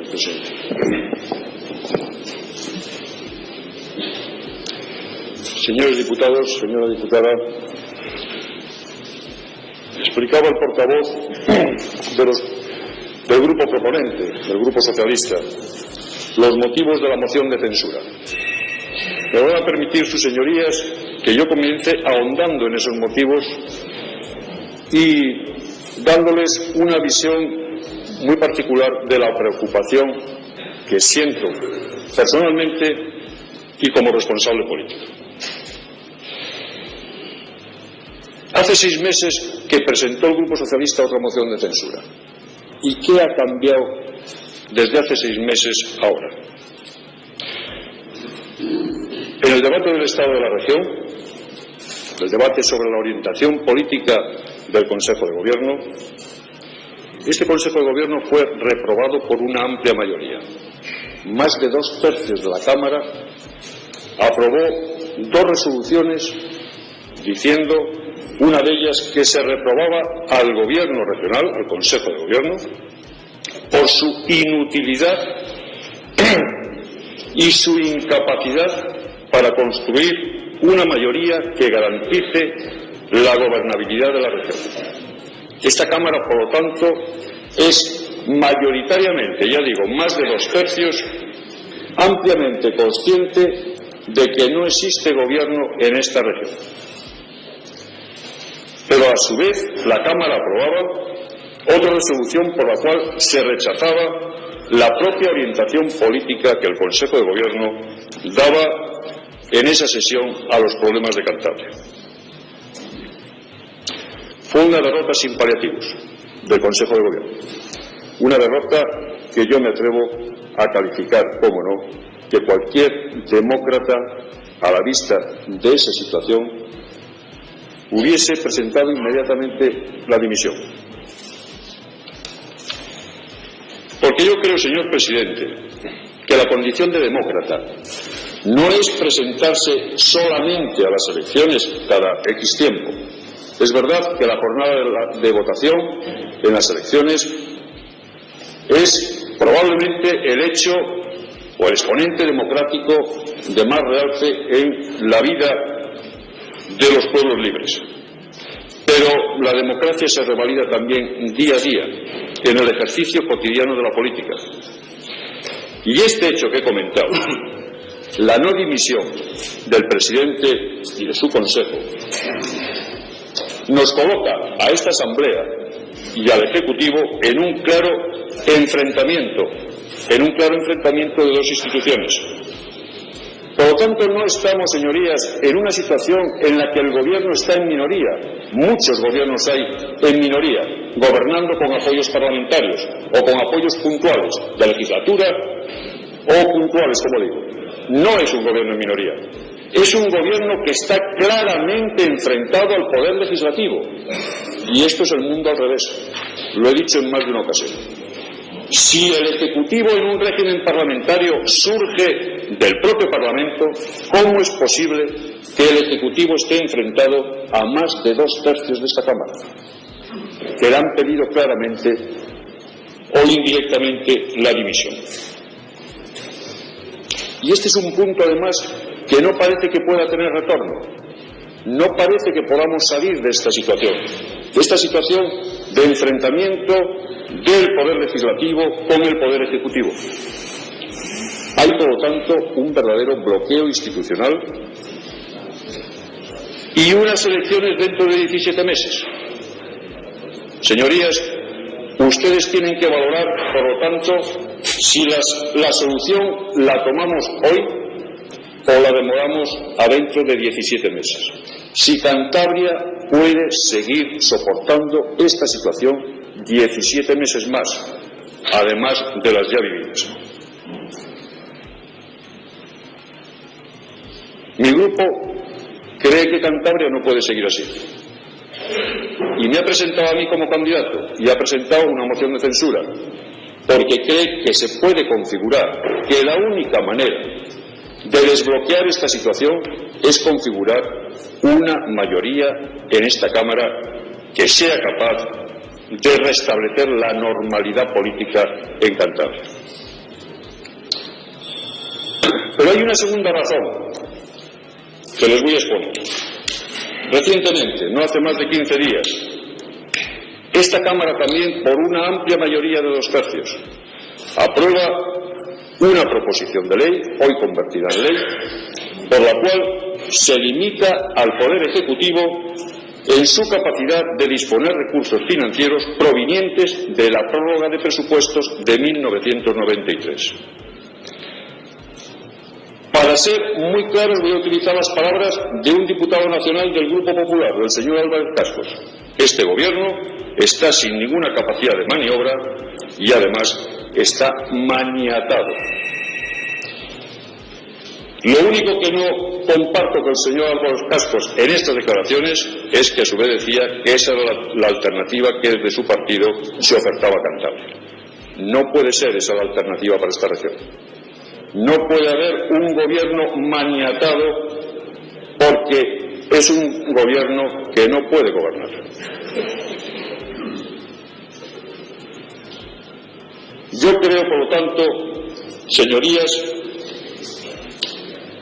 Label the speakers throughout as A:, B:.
A: presidente. Señores diputados, señora diputada, explicaba el portavoz del grupo proponente, del grupo socialista, los motivos de la moción de censura. Me van a permitir sus señorías que yo comience ahondando en esos motivos y dándoles una visión muy particular de la preocupación que siento personalmente y como responsable político. Hace 6 meses que presentó el Grupo Socialista otra moción de censura. ¿Y qué ha cambiado desde hace 6 meses ahora? En el debate del Estado de la región, el debate sobre la orientación política del Consejo de Gobierno, este Consejo de Gobierno fue reprobado por una amplia mayoría. Más de 2/3 de la Cámara aprobó 2 resoluciones diciendo, una de ellas, que se reprobaba al Gobierno regional, al Consejo de Gobierno, por su inutilidad y su incapacidad para construir una mayoría que garantice la gobernabilidad de la región. Esta Cámara, por lo tanto, es mayoritariamente, ya digo, más de 2/3, ampliamente consciente de que no existe gobierno en esta región. Pero a su vez la Cámara aprobaba otra resolución por la cual se rechazaba la propia orientación política que el Consejo de Gobierno daba en esa sesión a los problemas de Cantabria. Fue una derrota sin paliativos del Consejo de Gobierno. Una derrota que yo me atrevo a calificar, cómo no, que cualquier demócrata, a la vista de esa situación, hubiese presentado inmediatamente la dimisión. Porque yo creo, señor presidente, que la condición de demócrata no es presentarse solamente a las elecciones cada X tiempo. Es verdad que la jornada de votación en las elecciones es probablemente el hecho o el exponente democrático de más realce en la vida de los pueblos libres. Pero la democracia se revalida también día a día en el ejercicio cotidiano de la política. Y este hecho que he comentado, la no dimisión del presidente y de su consejo, nos coloca a esta Asamblea y al Ejecutivo en un claro enfrentamiento de 2 instituciones. Por lo tanto, no estamos, señorías, en una situación en la que el Gobierno está en minoría. Muchos gobiernos hay en minoría, gobernando con apoyos parlamentarios o con apoyos puntuales de legislatura o puntuales, como digo. No es un gobierno en minoría. Es un gobierno que está claramente enfrentado al poder legislativo. Y esto es el mundo al revés. Lo he dicho en más de una ocasión. Si el Ejecutivo en un régimen parlamentario surge del propio Parlamento, ¿cómo es posible que el Ejecutivo esté enfrentado a más de 2/3 de esta Cámara, que le han pedido claramente o indirectamente la dimisión? Y este es un punto, además, que no parece que pueda tener retorno. No parece que podamos salir de esta situación de enfrentamiento del Poder Legislativo con el Poder Ejecutivo. Hay, por lo tanto, un verdadero bloqueo institucional y unas elecciones dentro de 17 meses. Señorías, ustedes tienen que valorar, por lo tanto, si la solución la tomamos hoy o la demoramos a dentro de 17 meses. Si Cantabria puede seguir soportando esta situación 17 meses más, además de las ya vividas. Mi grupo cree que Cantabria no puede seguir así. Y me ha presentado a mí como candidato y ha presentado una moción de censura, porque cree que se puede configurar que la única manera de desbloquear esta situación es configurar una mayoría en esta Cámara que sea capaz de restablecer la normalidad política en Cantabria. Pero hay una segunda razón que les voy a exponer. Recientemente, no hace más de 15 días, esta Cámara también, por una amplia mayoría de 2/3, aprueba una proposición de ley, hoy convertida en ley, por la cual se limita al Poder Ejecutivo en su capacidad de disponer recursos financieros provenientes de la prórroga de presupuestos de 1993. Para ser muy claros, voy a utilizar las palabras de un diputado nacional del Grupo Popular, del señor Álvarez Cascos. Este Gobierno está sin ninguna capacidad de maniobra y, además, está maniatado. Lo único que no comparto con el señor Álvarez Cascos en estas declaraciones es que a su vez decía que esa era la alternativa que desde su partido se ofertaba a Cantabria. No puede ser esa la alternativa para esta región. No puede haber un gobierno maniatado porque es un gobierno que no puede gobernar. Yo creo, por lo tanto, señorías,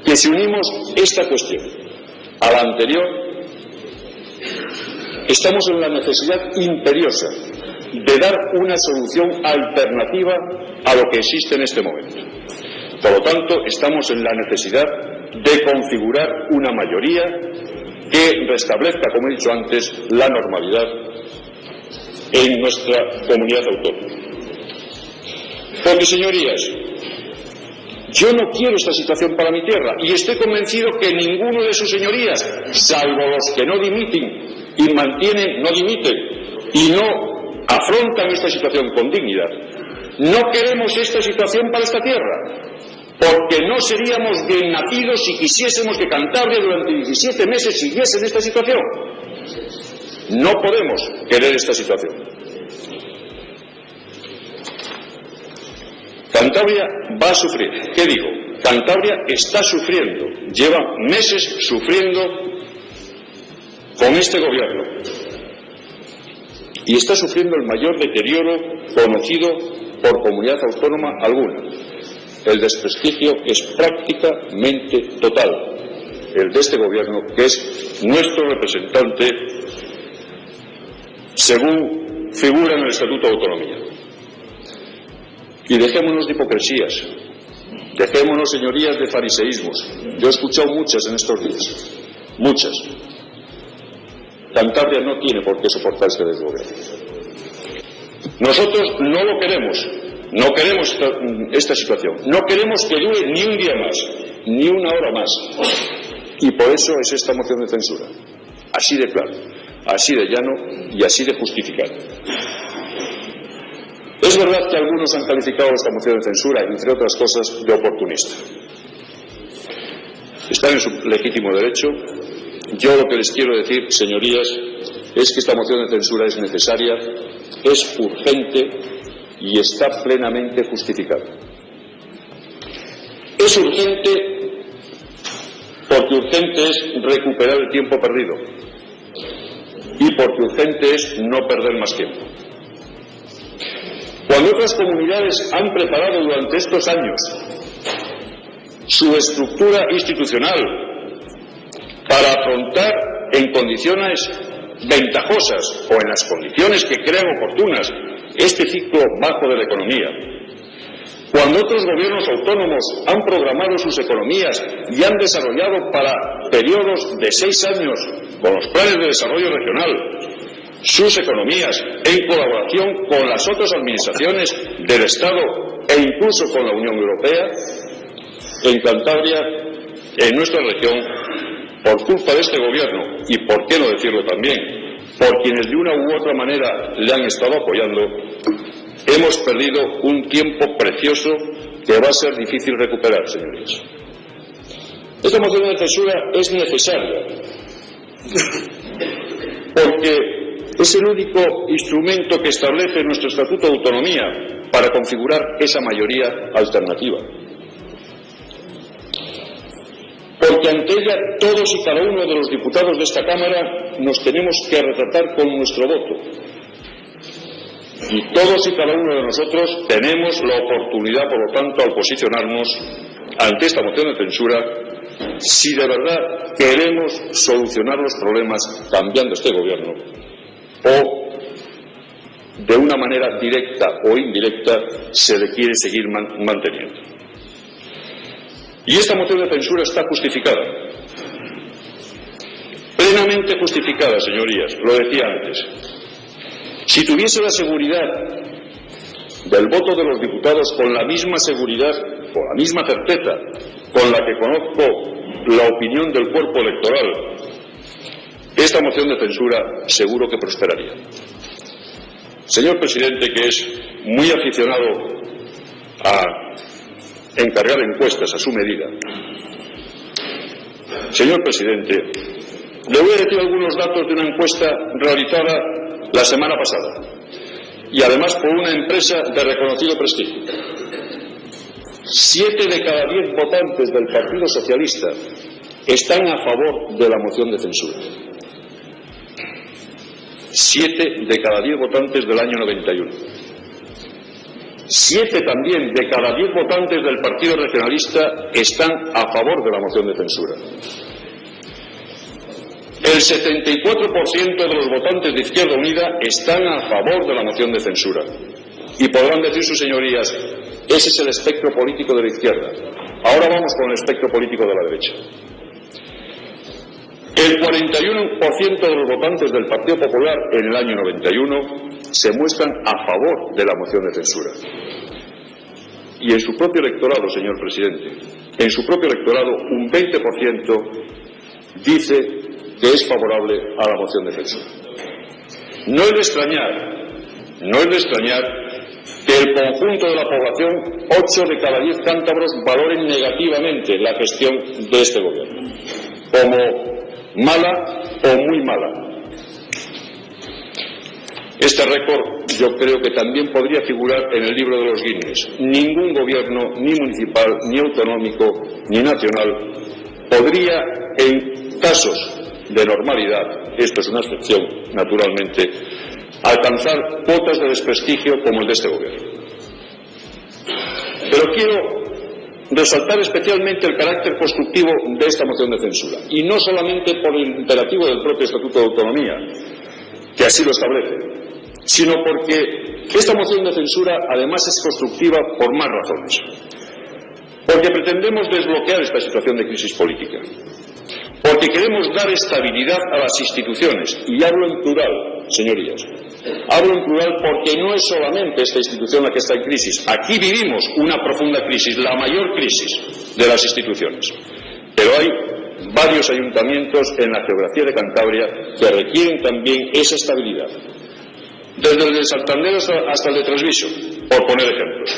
A: que si unimos esta cuestión a la anterior, estamos en la necesidad imperiosa de dar una solución alternativa a lo que existe en este momento. Por lo tanto, estamos en la necesidad de configurar una mayoría que restablezca, como he dicho antes, la normalidad en nuestra comunidad autónoma. Porque, señorías, yo no quiero esta situación para mi tierra y estoy convencido que ninguno de sus señorías, salvo los que no dimiten y no dimiten y no afrontan esta situación con dignidad, no queremos esta situación para esta tierra. Porque no seríamos bien nacidos si quisiésemos que Cantabria durante 17 meses siguiese en esta situación. No podemos querer esta situación. Cantabria va a sufrir. ¿Qué digo? Cantabria está sufriendo, lleva meses sufriendo con este gobierno. Y está sufriendo el mayor deterioro conocido por comunidad autónoma alguna. El desprestigio es prácticamente total, el de este gobierno, que es nuestro representante según figura en el Estatuto de Autonomía. Y dejémonos de hipocresías, dejémonos, señorías, de fariseísmos. Yo he escuchado muchas en estos días, muchas. Cantabria no tiene por qué soportar este desgobierno. Nosotros no lo queremos. No queremos esta situación, no queremos que dure ni un día más, ni una hora más. Y por eso es esta moción de censura. Así de claro, así de llano y así de justificado. Es verdad que algunos han calificado esta moción de censura, entre otras cosas, de oportunista. Están en su legítimo derecho. Yo lo que les quiero decir, señorías, es que esta moción de censura es necesaria, es urgente y está plenamente justificado. Es urgente porque urgente es recuperar el tiempo perdido y porque urgente es no perder más tiempo. Cuando otras comunidades han preparado durante estos años su estructura institucional para afrontar en condiciones ventajosas o en las condiciones que crean oportunas este ciclo bajo de la economía, cuando otros gobiernos autónomos han programado sus economías y han desarrollado para periodos de 6 años con los planes de desarrollo regional sus economías en colaboración con las otras administraciones del Estado e incluso con la Unión Europea, en Cantabria, en nuestra región, por culpa de este gobierno y, por qué no decirlo también, por quienes de una u otra manera le han estado apoyando, hemos perdido un tiempo precioso que va a ser difícil recuperar, señorías. Esta moción de censura es necesaria porque es el único instrumento que establece nuestro Estatuto de Autonomía para configurar esa mayoría alternativa. Porque ante ella todos y cada uno de los diputados de esta Cámara nos tenemos que retratar con nuestro voto. Y todos y cada uno de nosotros tenemos la oportunidad, por lo tanto, al posicionarnos, ante esta moción de censura si de verdad queremos solucionar los problemas cambiando este gobierno o de una manera directa o indirecta se le quiere seguir manteniendo. Y esta moción de censura está justificada, plenamente justificada, señorías, lo decía antes. Si tuviese la seguridad del voto de los diputados con la misma seguridad, con la misma certeza con la que conozco la opinión del cuerpo electoral, esta moción de censura seguro que prosperaría. Señor presidente, que es muy aficionado a encargar encuestas a su medida, señor presidente, le voy a decir algunos datos de una encuesta realizada la semana pasada y además por una empresa de reconocido prestigio. 7 de cada 10 votantes del Partido Socialista están a favor de la moción de censura. 7 de cada 10 votantes del año 91. 7 también de cada 10 votantes del Partido Regionalista están a favor de la moción de censura. El 74% de los votantes de Izquierda Unida están a favor de la moción de censura. Y podrán decir sus señorías, ese es el espectro político de la izquierda. Ahora vamos con el espectro político de la derecha. El 41% de los votantes del Partido Popular en el año 91 se muestran a favor de la moción de censura. Y en su propio electorado, señor presidente, en su propio electorado un 20% dice que es favorable a la moción de censura. No es de extrañar que el conjunto de la población, 8 de cada 10 cántabros, valoren negativamente la gestión de este gobierno, como mala o muy mala. Este récord yo creo que también podría figurar en el libro de los Guinness. Ningún gobierno, ni municipal, ni autonómico, ni nacional, podría, en casos de normalidad, esto es una excepción, naturalmente, alcanzar cuotas de desprestigio como el de este gobierno. Pero quiero resaltar especialmente el carácter constructivo de esta moción de censura, y no solamente por el imperativo del propio Estatuto de Autonomía, que así lo establece, sino porque esta moción de censura además es constructiva por más razones. Porque pretendemos desbloquear esta situación de crisis política, porque queremos dar estabilidad a las instituciones, y hablo en plural, señorías. Hablo en plural porque no es solamente esta institución la que está en crisis. Aquí vivimos una profunda crisis, la mayor crisis de las instituciones. Pero hay varios ayuntamientos en la geografía de Cantabria que requieren también esa estabilidad. Desde el de Santander hasta el de Treviso, por poner ejemplos.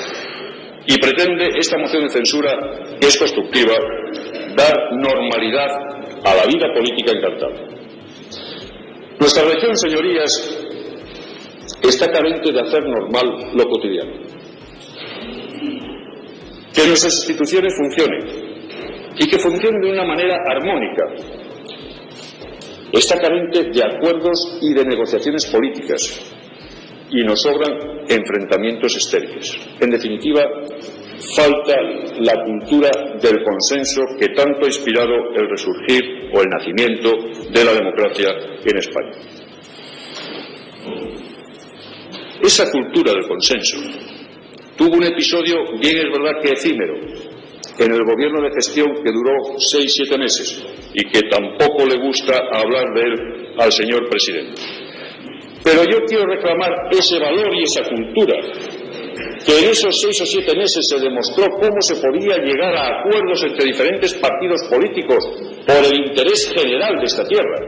A: Y pretende esta moción de censura, que es constructiva, dar normalidad a la vida política en Cantabria. Nuestra región, señorías, está carente de hacer normal lo cotidiano. Que nuestras instituciones funcionen y que funcionen de una manera armónica. Está carente de acuerdos y de negociaciones políticas y nos sobran enfrentamientos estériles. En definitiva, falta la cultura del consenso que tanto ha inspirado el resurgir o el nacimiento de la democracia en España. Esa cultura del consenso tuvo un episodio, bien es verdad que efímero, en el gobierno de gestión que duró 6-7 meses y que tampoco le gusta hablar de él al señor presidente. Pero yo quiero reclamar ese valor y esa cultura, que en esos 6 o 7 meses se demostró cómo se podía llegar a acuerdos entre diferentes partidos políticos por el interés general de esta tierra,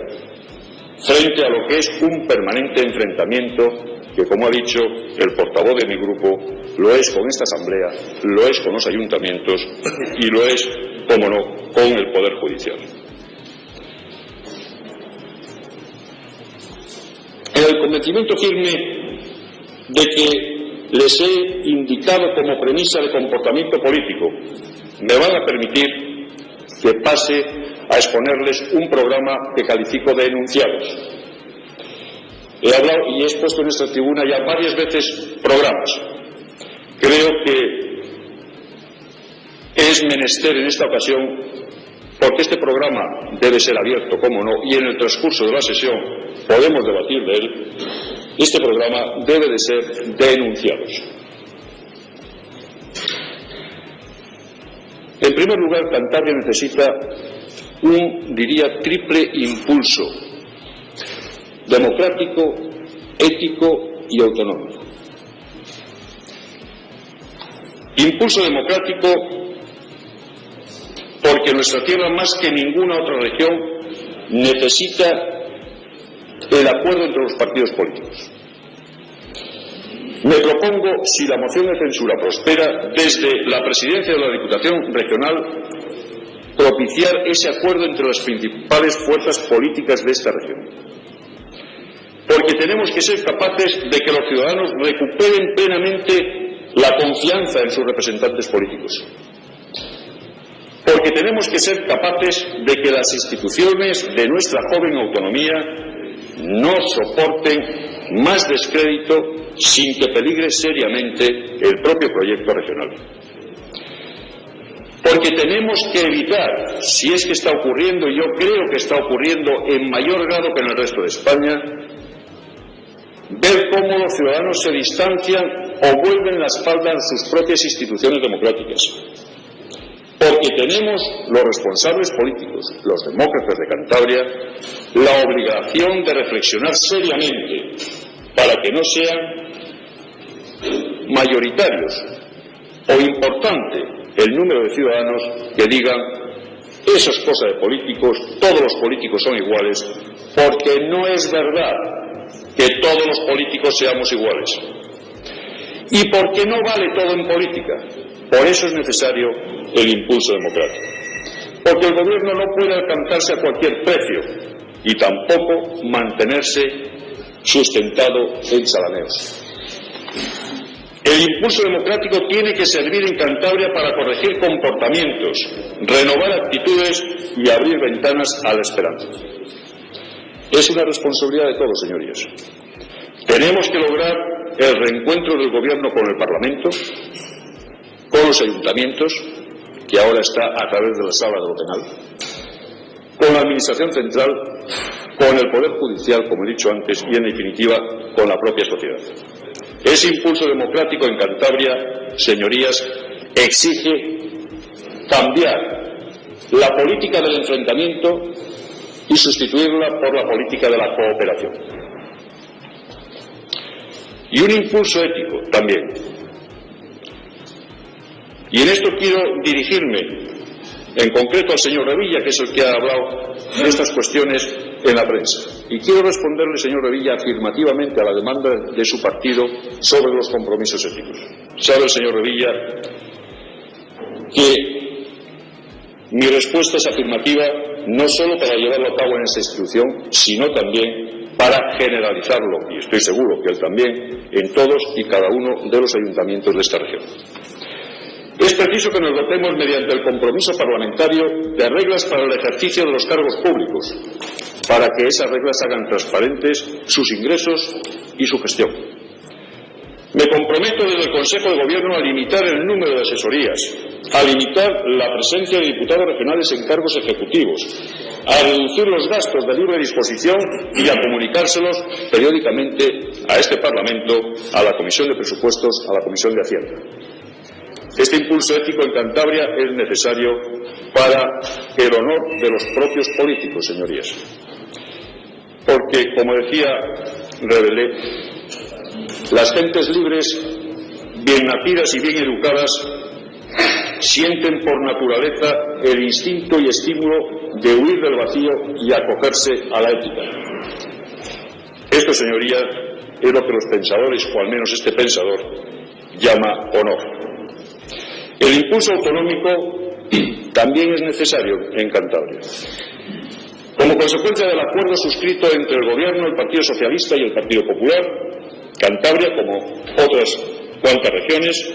A: frente a lo que es un permanente enfrentamiento que, como ha dicho el portavoz de mi grupo, lo es con esta Asamblea, lo es con los ayuntamientos y lo es, cómo no, con el Poder Judicial. En el convencimiento firme de que les he indicado como premisa de comportamiento político, me van a permitir que pase a exponerles un programa que califico de enunciados. He hablado y he expuesto en esta tribuna ya varias veces programas. Creo que es es menester en esta ocasión, porque este programa debe ser abierto, como no, y en el transcurso de la sesión podemos debatir de él, este programa debe de ser denunciado. En primer lugar, Cantabria necesita un, diría, triple impulso: democrático, ético y autonómico. Impulso democrático porque nuestra tierra, más que ninguna otra región, necesita el acuerdo entre los partidos políticos. Me propongo, si la moción de censura prospera, desde la presidencia de la Diputación Regional, propiciar ese acuerdo entre las principales fuerzas políticas de esta región. Porque tenemos que ser capaces de que los ciudadanos recuperen plenamente la confianza en sus representantes políticos. Porque tenemos que ser capaces de que las instituciones de nuestra joven autonomía no soporten más descrédito sin que peligre seriamente el propio proyecto regional. Porque tenemos que evitar, si es que está ocurriendo, y yo creo que está ocurriendo en mayor grado que en el resto de España, ver cómo los ciudadanos se distancian o vuelven la espalda a sus propias instituciones democráticas. Porque tenemos, los responsables políticos, los demócratas de Cantabria, la obligación de reflexionar seriamente para que no sean mayoritarios o importante el número de ciudadanos que digan: eso es cosa de políticos, todos los políticos son iguales, porque no es verdad que todos los políticos seamos iguales. Y porque no vale todo en política. Por eso es necesario el impulso democrático. Porque el gobierno no puede alcanzarse a cualquier precio y tampoco mantenerse sustentado en salameos. El impulso democrático tiene que servir en Cantabria para corregir comportamientos, renovar actitudes y abrir ventanas a la esperanza. Es una responsabilidad de todos, señorías. Tenemos que lograr el reencuentro del gobierno con el Parlamento, con los ayuntamientos, que ahora está a través de la sala de lo penal, con la Administración Central, con el Poder Judicial, como he dicho antes, y en definitiva con la propia sociedad. Ese impulso democrático en Cantabria, señorías, exige cambiar la política del enfrentamiento y sustituirla por la política de la cooperación. Y un impulso ético también. Y en esto quiero dirigirme en concreto al señor Revilla, que es el que ha hablado de estas cuestiones en la prensa. Y quiero responderle, señor Revilla, afirmativamente a la demanda de su partido sobre los compromisos éticos. Sabe el señor Revilla que mi respuesta es afirmativa no solo para llevarlo a cabo en esta institución, sino también para generalizarlo, y estoy seguro que él también, en todos y cada uno de los ayuntamientos de esta región. Es preciso que nos dotemos, mediante el compromiso parlamentario, de reglas para el ejercicio de los cargos públicos, para que esas reglas hagan transparentes sus ingresos y su gestión. Me comprometo desde el Consejo de Gobierno a limitar el número de asesorías, a limitar la presencia de diputados regionales en cargos ejecutivos, a reducir los gastos de libre disposición y a comunicárselos periódicamente a este Parlamento, a la Comisión de Presupuestos, a la Comisión de Hacienda. Este impulso ético en Cantabria es necesario para el honor de los propios políticos, señorías. Porque, como decía Rabelais, las gentes libres, bien nacidas y bien educadas, sienten por naturaleza el instinto y estímulo de huir del vacío y acogerse a la ética. Esto, señorías, es lo que los pensadores, o al menos este pensador, llama honor. El impulso autonómico también es necesario en Cantabria. Como consecuencia del acuerdo suscrito entre el Gobierno, el Partido Socialista y el Partido Popular, Cantabria, como otras cuantas regiones,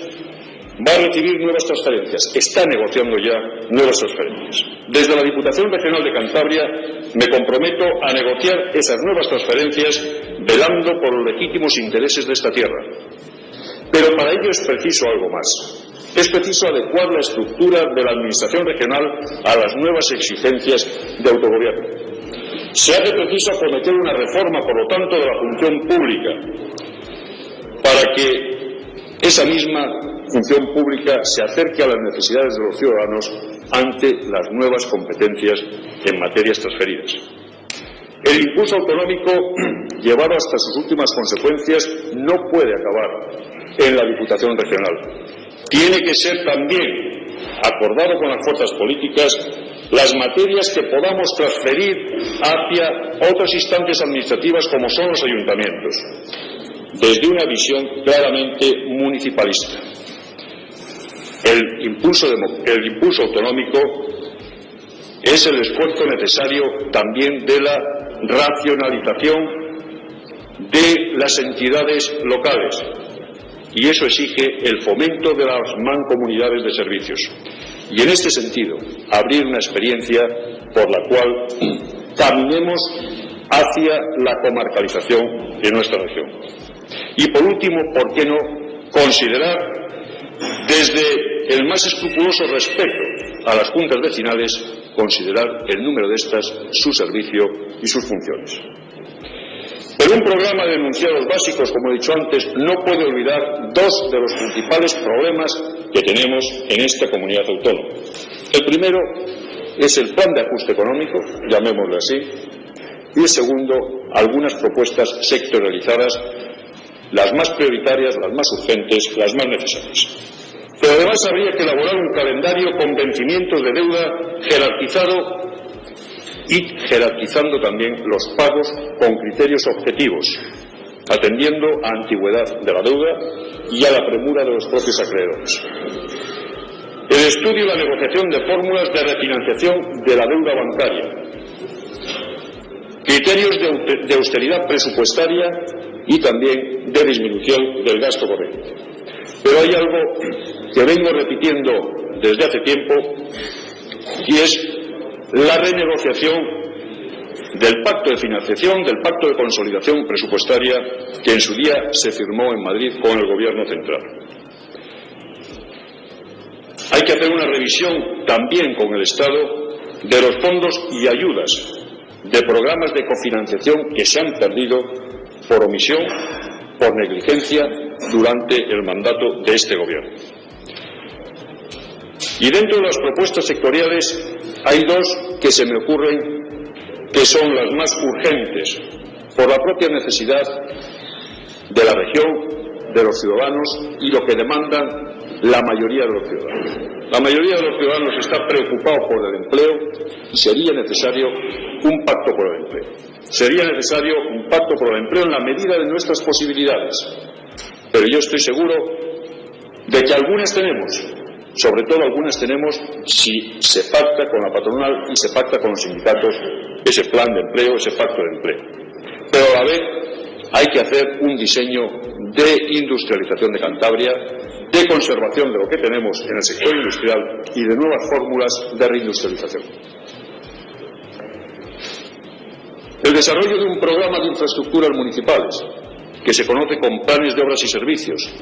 A: va a recibir nuevas transferencias. Está negociando ya nuevas transferencias. Desde la Diputación Regional de Cantabria me comprometo a negociar esas nuevas transferencias velando por los legítimos intereses de esta tierra. Pero para ello es preciso algo más. Es preciso adecuar la estructura de la Administración regional a las nuevas exigencias de autogobierno. Se hace preciso acometer una reforma, por lo tanto, de la función pública, para que esa misma función pública se acerque a las necesidades de los ciudadanos ante las nuevas competencias en materias transferidas. El impulso autonómico, llevado hasta sus últimas consecuencias, no puede acabar en la Diputación Regional. Tiene que ser también acordado con las fuerzas políticas las materias que podamos transferir hacia otras instancias administrativas como son los ayuntamientos, desde una visión claramente municipalista. El impulso autonómico es el esfuerzo necesario también de la racionalización de las entidades locales, y eso exige el fomento de las mancomunidades de servicios. Y en este sentido, abrir una experiencia por la cual caminemos hacia la comarcalización de nuestra región. Y por último, ¿por qué no considerar, desde el más escrupuloso respeto a las juntas vecinales, considerar el número de estas, su servicio y sus funciones? Pero un programa de enunciados básicos, como he dicho antes, no puede olvidar dos de los principales problemas que tenemos en esta comunidad autónoma. El primero es el plan de ajuste económico, llamémoslo así, y el segundo, algunas propuestas sectorializadas, las más prioritarias, las más urgentes, las más necesarias. Pero además habría que elaborar un calendario con vencimientos de deuda jerarquizado y jerarquizando también los pagos con criterios objetivos, atendiendo a antigüedad de la deuda y a la premura de los propios acreedores. El estudio y la negociación de fórmulas de refinanciación de la deuda bancaria, criterios de austeridad presupuestaria y también de disminución del gasto corriente. Pero hay algo que vengo repitiendo desde hace tiempo, y es la renegociación del pacto de financiación, del pacto de consolidación presupuestaria que en su día se firmó en Madrid con el Gobierno central. Hay que hacer una revisión también con el Estado de los fondos y ayudas de programas de cofinanciación que se han perdido por omisión, por negligencia durante el mandato de este Gobierno. Y dentro de las propuestas sectoriales hay dos que se me ocurren que son las más urgentes por la propia necesidad de la región, de los ciudadanos y lo que demandan la mayoría de los ciudadanos. La mayoría de los ciudadanos está preocupado por el empleo y sería necesario un pacto por el empleo. Sería necesario un pacto por el empleo en la medida de nuestras posibilidades. Pero yo estoy seguro de que algunas tenemos. Sobre todo algunas tenemos si se pacta con la patronal y se pacta con los sindicatos ese plan de empleo, ese pacto de empleo. Pero a la vez hay que hacer un diseño de industrialización de Cantabria, de conservación de lo que tenemos en el sector industrial y de nuevas fórmulas de reindustrialización. El desarrollo de un programa de infraestructuras municipales, que se conoce con planes de obras y servicios,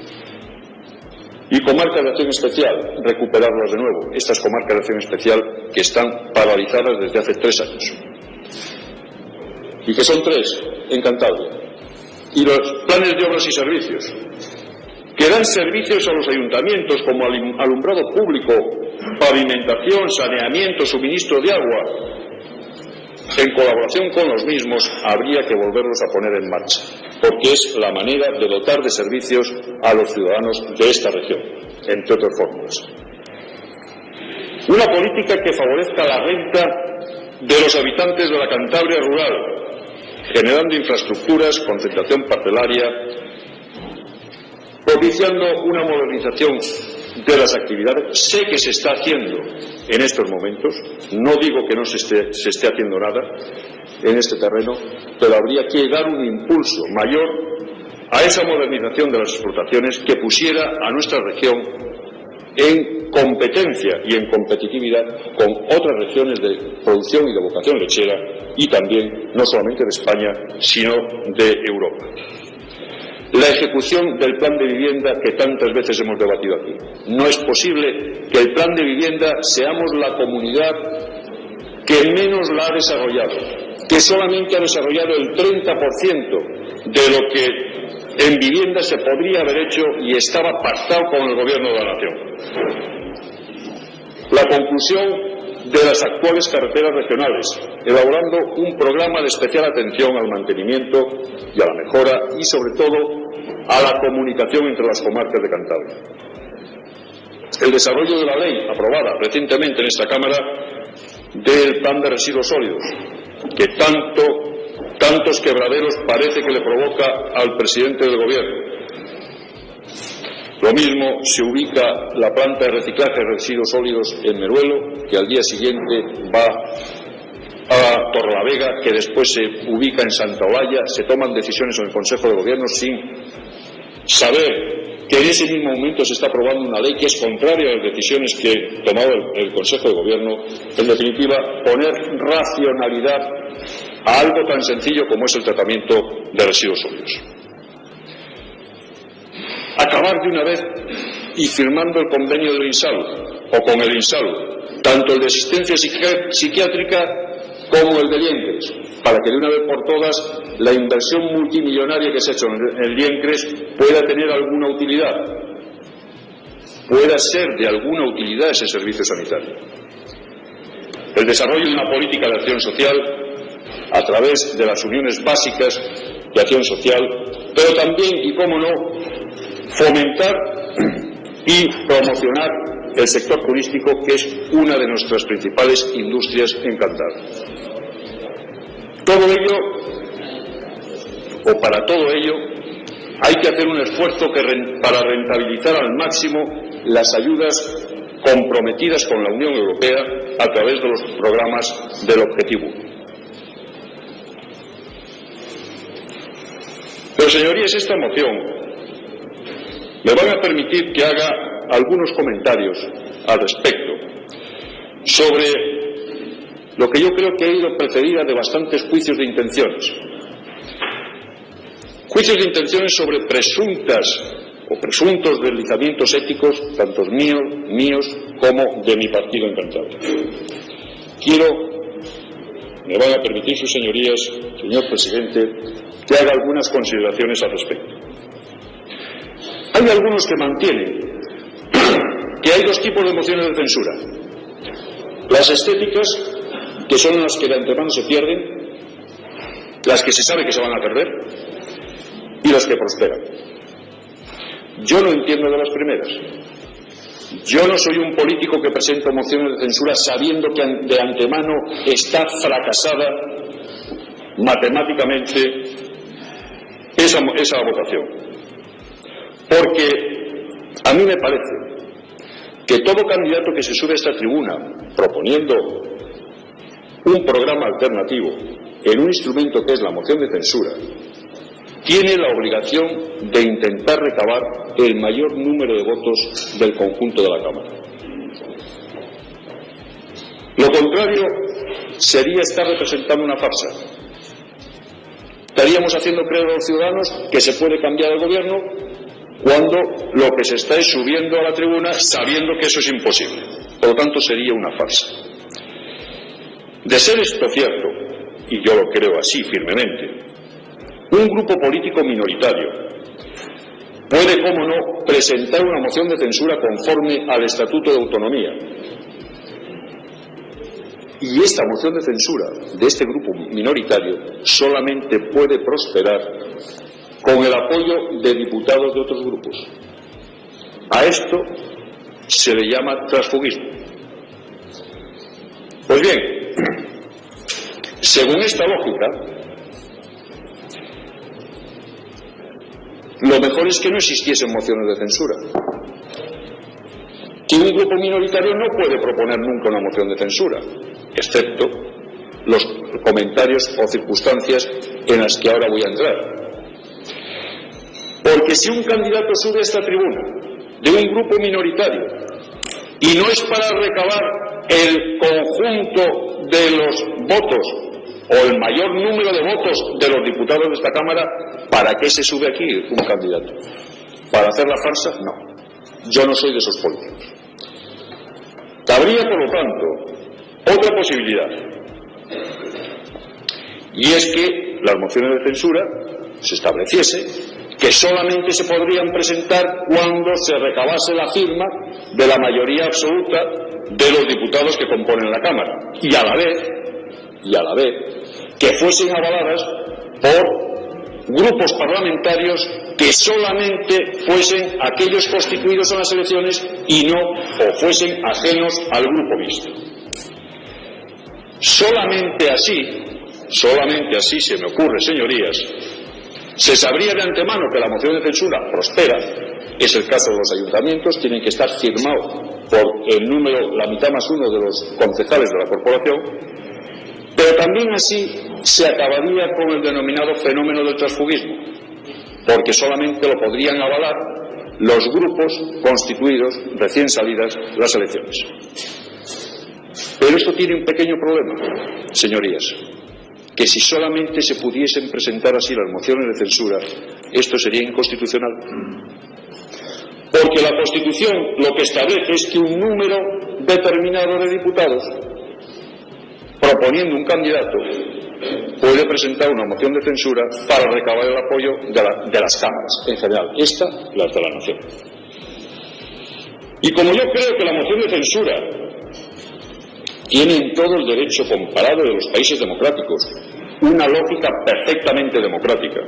A: y comarcas de acción especial, recuperarlas de nuevo, estas comarcas de acción especial que están paralizadas desde hace 3 años. Y que son 3 en Cantabria. Y los planes de obras y servicios, que dan servicios a los ayuntamientos como alumbrado público, pavimentación, saneamiento, suministro de agua. En colaboración con los mismos habría que volverlos a poner en marcha, porque es la manera de dotar de servicios a los ciudadanos de esta región, entre otras fórmulas. Una política que favorezca la renta de los habitantes de la Cantabria rural, generando infraestructuras, concentración parcelaria, propiciando una modernización de las actividades. Sé que se está haciendo en estos momentos, no digo que no se esté haciendo nada en este terreno, pero habría que dar un impulso mayor a esa modernización de las explotaciones que pusiera a nuestra región en competencia y en competitividad con otras regiones de producción y de vocación lechera y también no solamente de España, sino de Europa. la ejecución del plan de vivienda que tantas veces hemos debatido aquí. No es posible que el plan de vivienda seamos la comunidad que menos la ha desarrollado, que solamente ha desarrollado el 30% de lo que en vivienda se podría haber hecho y estaba pactado con el Gobierno de la Nación. La conclusión de las actuales carreteras regionales, elaborando un programa de especial atención al mantenimiento y a la mejora y, sobre todo, a la comunicación entre las comarcas de Cantabria. El desarrollo de la ley aprobada recientemente en esta Cámara del plan de residuos sólidos, que tantos quebraderos parece que le provoca al presidente del Gobierno. Lo mismo se ubica la planta de reciclaje de residuos sólidos en Meruelo, que al día siguiente va a Torrelavega, que después se ubica en Santa Olalla. Se toman decisiones en el Consejo de Gobierno sin saber que en ese mismo momento se está aprobando una ley que es contraria a las decisiones que ha tomado el Consejo de Gobierno. En definitiva, poner racionalidad a algo tan sencillo como es el tratamiento de residuos sólidos. Acabar de una vez y firmando el convenio del INSALU o con el INSALU, tanto el de asistencia psiquiátrica como el de Liencres, para que de una vez por todas la inversión multimillonaria que se ha hecho en Liencres pueda tener alguna utilidad, pueda ser de alguna utilidad ese servicio sanitario. El desarrollo de una política de acción social a través de las uniones básicas de acción social, pero también, y cómo no, fomentar y promocionar el sector turístico, que es una de nuestras principales industrias en Cantabria. Todo ello, o para todo ello, hay que hacer un esfuerzo para rentabilizar al máximo las ayudas comprometidas con la Unión Europea a través de los programas del Objetivo 1. Pero, señorías, esta moción me van a permitir que haga algunos comentarios al respecto sobre lo que yo creo que ha ido precedida de bastantes juicios de intenciones. Juicios de intenciones sobre presuntas o presuntos deslizamientos éticos, tanto míos como de mi partido en Cantabria. Me van a permitir sus señorías, señor presidente, que haga algunas consideraciones al respecto. Hay algunos que mantienen que hay dos tipos de mociones de censura: las estéticas, que son las que de antemano se pierden, las que se sabe que se van a perder, y las que prosperan. Yo no entiendo de las primeras. Yo no soy un político que presenta mociones de censura sabiendo que de antemano está fracasada matemáticamente esa votación. Porque a mí me parece que todo candidato que se sube a esta tribuna proponiendo un programa alternativo en un instrumento que es la moción de censura tiene la obligación de intentar recabar el mayor número de votos del conjunto de la Cámara. Lo contrario sería estar representando una farsa. Estaríamos haciendo creer a los ciudadanos que se puede cambiar el gobierno cuando lo que se está es subiendo a la tribuna sabiendo que eso es imposible. Por lo tanto, sería una farsa. De ser esto cierto, y yo lo creo así firmemente, un grupo político minoritario puede, cómo no, presentar una moción de censura conforme al Estatuto de Autonomía. Y esta moción de censura de este grupo minoritario solamente puede prosperar con el apoyo de diputados de otros grupos. A esto se le llama transfugismo. Pues bien, según esta lógica, lo mejor es que no existiesen mociones de censura. Que un grupo minoritario no puede proponer nunca una moción de censura, excepto los comentarios o circunstancias en las que ahora voy a entrar. Porque si un candidato sube a esta tribuna de un grupo minoritario y no es para recabar el conjunto de los votos o el mayor número de votos de los diputados de esta Cámara, ¿para qué se sube aquí un candidato? ¿Para hacer la farsa? No. Yo no soy de esos políticos. Cabría, por lo tanto, otra posibilidad, y es que las mociones de censura se estableciese que solamente se podrían presentar cuando se recabase la firma de la mayoría absoluta de los diputados que componen la Cámara, y a la vez que fuesen avaladas por grupos parlamentarios que solamente fuesen aquellos constituidos en las elecciones y no o fuesen ajenos al grupo mixto. Solamente así se me ocurre, señorías, se sabría de antemano que la moción de censura prospera. Es el caso de los ayuntamientos, tienen que estar firmados por el número, la mitad más uno de los concejales de la corporación, pero también así se acabaría con el denominado fenómeno del transfugismo, porque solamente lo podrían avalar los grupos constituidos recién salidas las elecciones. Pero esto tiene un pequeño problema, señorías, que si solamente se pudiesen presentar así las mociones de censura, esto sería inconstitucional. Porque la Constitución lo que establece es que un número determinado de diputados, proponiendo un candidato, puede presentar una moción de censura para recabar el apoyo de las cámaras, en general, las de la nación. Y como yo creo que la moción de censura tiene en todo el derecho comparado de los países democráticos una lógica perfectamente democrática,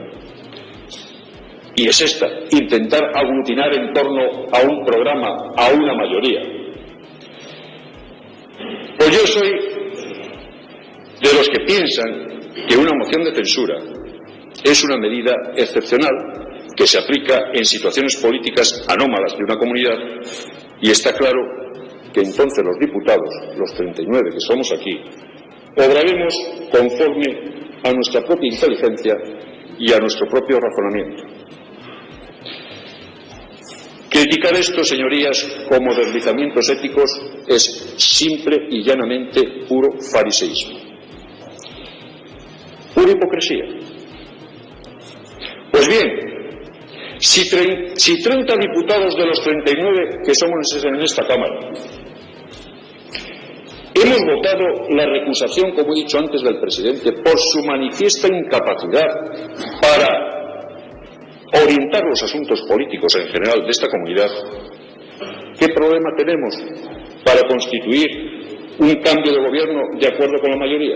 A: y es esta: intentar aglutinar en torno a un programa a una mayoría. Pues yo soy de los que piensan que una moción de censura es una medida excepcional que se aplica en situaciones políticas anómalas de una comunidad, y está claro que entonces los diputados, los 39 que somos aquí, obraremos conforme a nuestra propia inteligencia y a nuestro propio razonamiento. Criticar esto, señorías, como deslizamientos éticos es simple y llanamente puro fariseísmo, pura hipocresía. Pues bien, si 30 diputados de los 39 que somos en esta Cámara hemos votado la recusación, como he dicho antes, del presidente por su manifiesta incapacidad para orientar los asuntos políticos en general de esta comunidad, ¿qué problema tenemos para constituir un cambio de gobierno de acuerdo con la mayoría?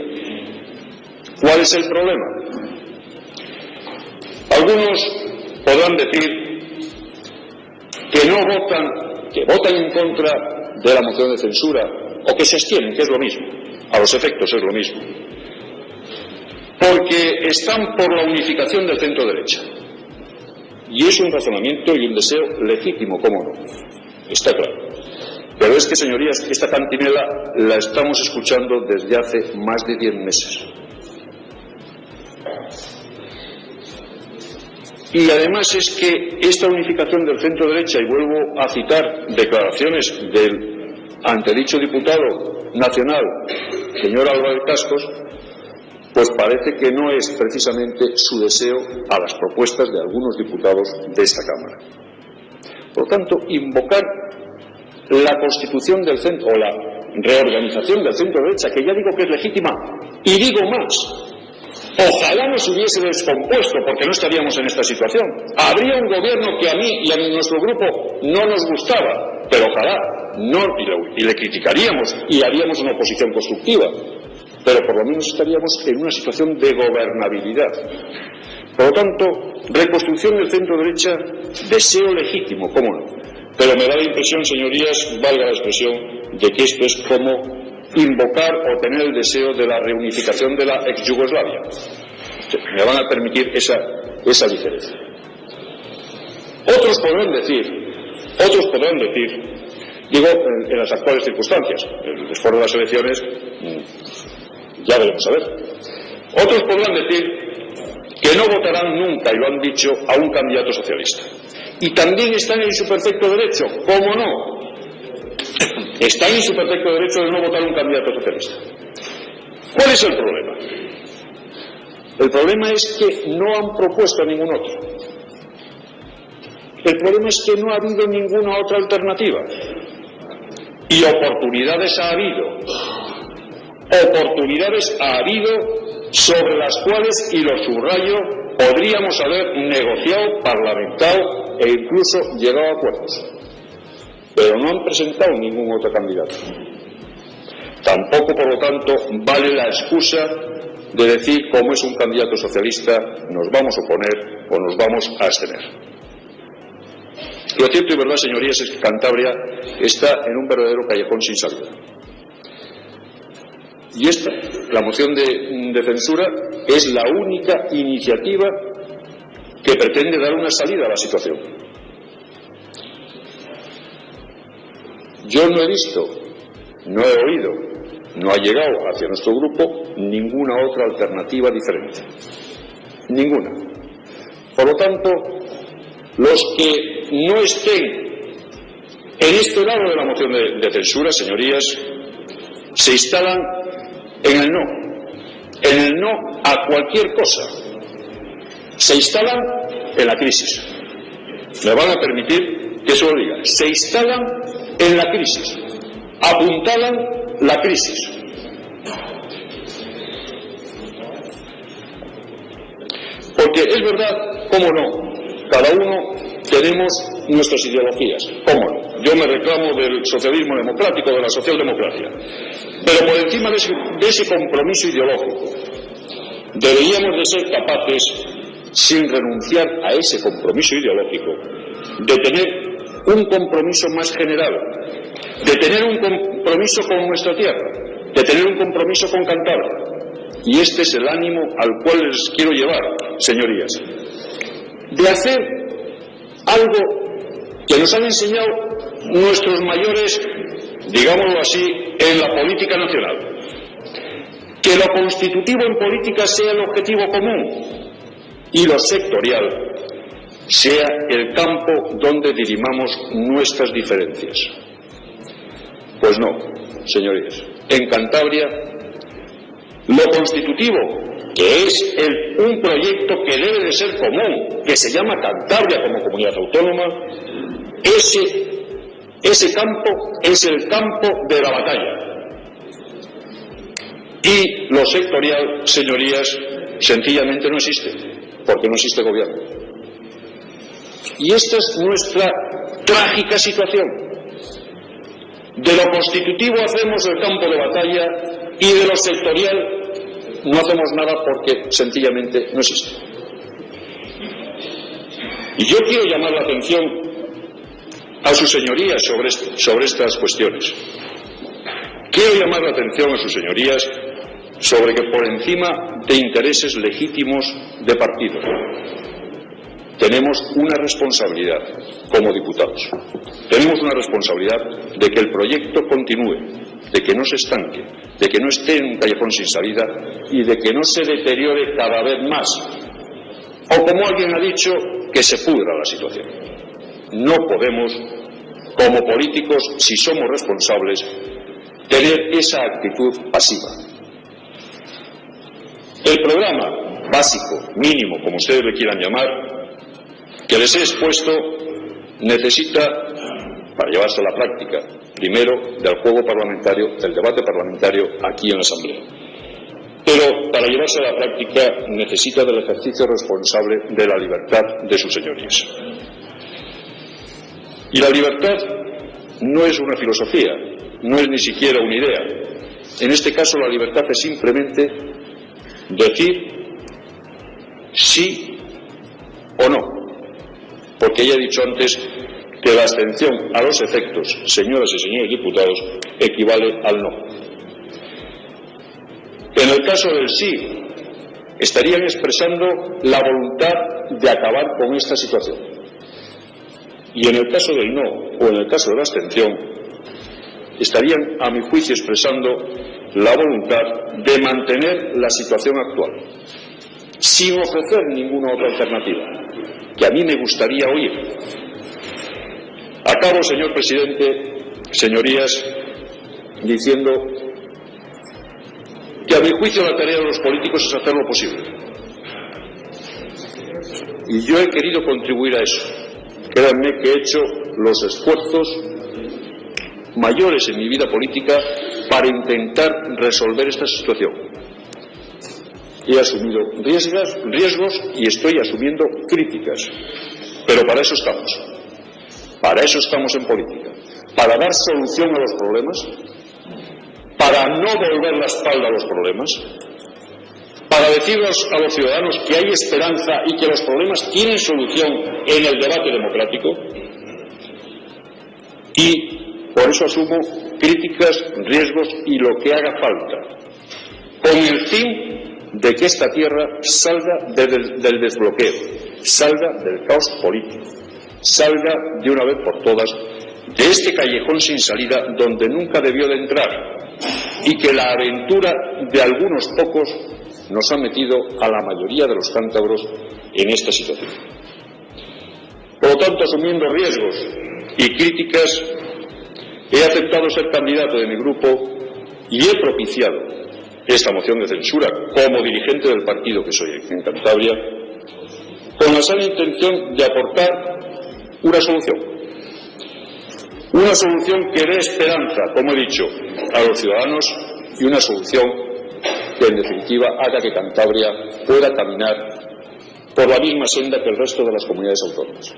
A: ¿Cuál es el problema? Algunos podrán decir que no votan, que votan en contra de la moción de censura, o que se abstienen, que es lo mismo, a los efectos es lo mismo, porque están por la unificación del centro derecha. Y es un razonamiento y un deseo legítimo, cómo no, está claro. Pero es que, señorías, esta cantinela la estamos escuchando desde hace más de 10 meses. Y además es que esta unificación del centro derecha, y vuelvo a citar declaraciones del antedicho diputado nacional, señor Álvarez Cascos, pues parece que no es precisamente su deseo a las propuestas de algunos diputados de esta Cámara. Por lo tanto, invocar la constitución del centro, o la reorganización del centro derecha, que ya digo que es legítima, y digo más, ojalá nos hubiese descompuesto, porque no estaríamos en esta situación. Habría un gobierno que a mí y a nuestro grupo no nos gustaba, pero ojalá no, y le criticaríamos y haríamos una oposición constructiva, pero por lo menos estaríamos en una situación de gobernabilidad. Por lo tanto, reconstrucción del centro derecha, deseo legítimo, cómo no, pero me da la impresión, señorías, valga la expresión, de que esto es como invocar o tener el deseo de la reunificación de la ex Yugoslavia. Me van a permitir esa diferencia. Otros podrán decir, digo, en las actuales circunstancias, después de las elecciones, ya veremos a ver. Otros podrán decir que no votarán nunca, y lo han dicho, a un candidato socialista. Y también están en su perfecto derecho, ¿cómo no? Están en su perfecto derecho de no votar a un candidato socialista. ¿Cuál es el problema? El problema es que no han propuesto ningún otro. El problema es que no ha habido ninguna otra alternativa. Y oportunidades ha habido. Oportunidades ha habido sobre las cuales, y lo subrayo, podríamos haber negociado, parlamentado e incluso llegado a acuerdos. Pero no han presentado ningún otro candidato. Tampoco, por lo tanto, vale la excusa de decir, como es un candidato socialista, nos vamos a oponer o nos vamos a abstener. Lo cierto y verdad, señorías, es que Cantabria está en un verdadero callejón sin salida. Y esta, la moción de censura, es la única iniciativa que pretende dar una salida a la situación. Yo no he visto, no he oído, no ha llegado hacia nuestro grupo ninguna otra alternativa diferente. Ninguna. Por lo tanto, los que no estén en este lado de la moción de censura, señorías, se instalan en el no a cualquier cosa. Se instalan en la crisis. Me van a permitir que eso lo diga. Se instalan en la crisis, apuntalan la crisis. Porque es verdad, cómo no, cada uno tenemos nuestras ideologías, cómo no. Yo me reclamo del socialismo democrático, de la socialdemocracia, pero por encima de ese compromiso ideológico deberíamos de ser capaces, sin renunciar a ese compromiso ideológico, de tener un compromiso más general, de tener un compromiso con nuestra tierra, de tener un compromiso con Cantabria. Y este es el ánimo al cual les quiero llevar, señorías, de hacer algo que nos han enseñado nuestros mayores, digámoslo así, en la política nacional. Que lo constitutivo en política sea el objetivo común y lo sectorial sea el campo donde dirimamos nuestras diferencias. Pues no, señorías. En Cantabria, lo constitutivo, que es un proyecto que debe de ser común, que se llama Cantabria como comunidad autónoma, ese campo es el campo de la batalla. Y lo sectorial, señorías, sencillamente no existe, porque no existe gobierno. Y esta es nuestra trágica situación. De lo constitutivo hacemos el campo de batalla y de lo sectorial no hacemos nada porque sencillamente no existe. Y yo quiero llamar la atención a sus señorías sobre estas cuestiones. Quiero llamar la atención a sus señorías sobre que por encima de intereses legítimos de partidos tenemos una responsabilidad como diputados. Tenemos una responsabilidad de que el proyecto continúe, de que no se estanque, de que no esté en un callejón sin salida y de que no se deteriore cada vez más. O como alguien ha dicho, que se pudra la situación. No podemos, como políticos, si somos responsables, tener esa actitud pasiva. El programa básico, mínimo, como ustedes le quieran llamar, que les he expuesto, necesita, para llevarse a la práctica, primero del juego parlamentario, del debate parlamentario aquí en la Asamblea. Pero para llevarse a la práctica necesita del ejercicio responsable de la libertad de sus señorías. Y la libertad no es una filosofía, no es ni siquiera una idea. En este caso la libertad es simplemente decir sí o no. Porque ya he dicho antes que la abstención a los efectos, señoras y señores diputados, equivale al no. En el caso del sí, estarían expresando la voluntad de acabar con esta situación. Y en el caso del no, o en el caso de la abstención, estarían, a mi juicio, expresando la voluntad de mantener la situación actual, sin ofrecer ninguna otra alternativa, que a mí me gustaría oír. Acabo, señor presidente, señorías, diciendo que a mi juicio la tarea de los políticos es hacer lo posible. Y yo he querido contribuir a eso. Créanme que he hecho los esfuerzos mayores en mi vida política para intentar resolver esta situación. He asumido riesgos y estoy asumiendo críticas. Pero para eso estamos. Para eso estamos en política. Para dar solución a los problemas, para no volver la espalda a los problemas, para decirles a los ciudadanos que hay esperanza y que los problemas tienen solución en el debate democrático. Y por eso asumo críticas, riesgos y lo que haga falta, con el fin de que esta tierra salga del desbloqueo, salga del caos político, salga de una vez por todas de este callejón sin salida donde nunca debió de entrar y que la aventura de algunos pocos nos ha metido a la mayoría de los cántabros en esta situación. Por lo tanto, asumiendo riesgos y críticas, he aceptado ser candidato de mi grupo y he propiciado esta moción de censura como dirigente del partido que soy en Cantabria, con la sana intención de aportar una solución que dé esperanza, como he dicho, a los ciudadanos y una solución que en definitiva haga que Cantabria pueda caminar por la misma senda que el resto de las comunidades autónomas.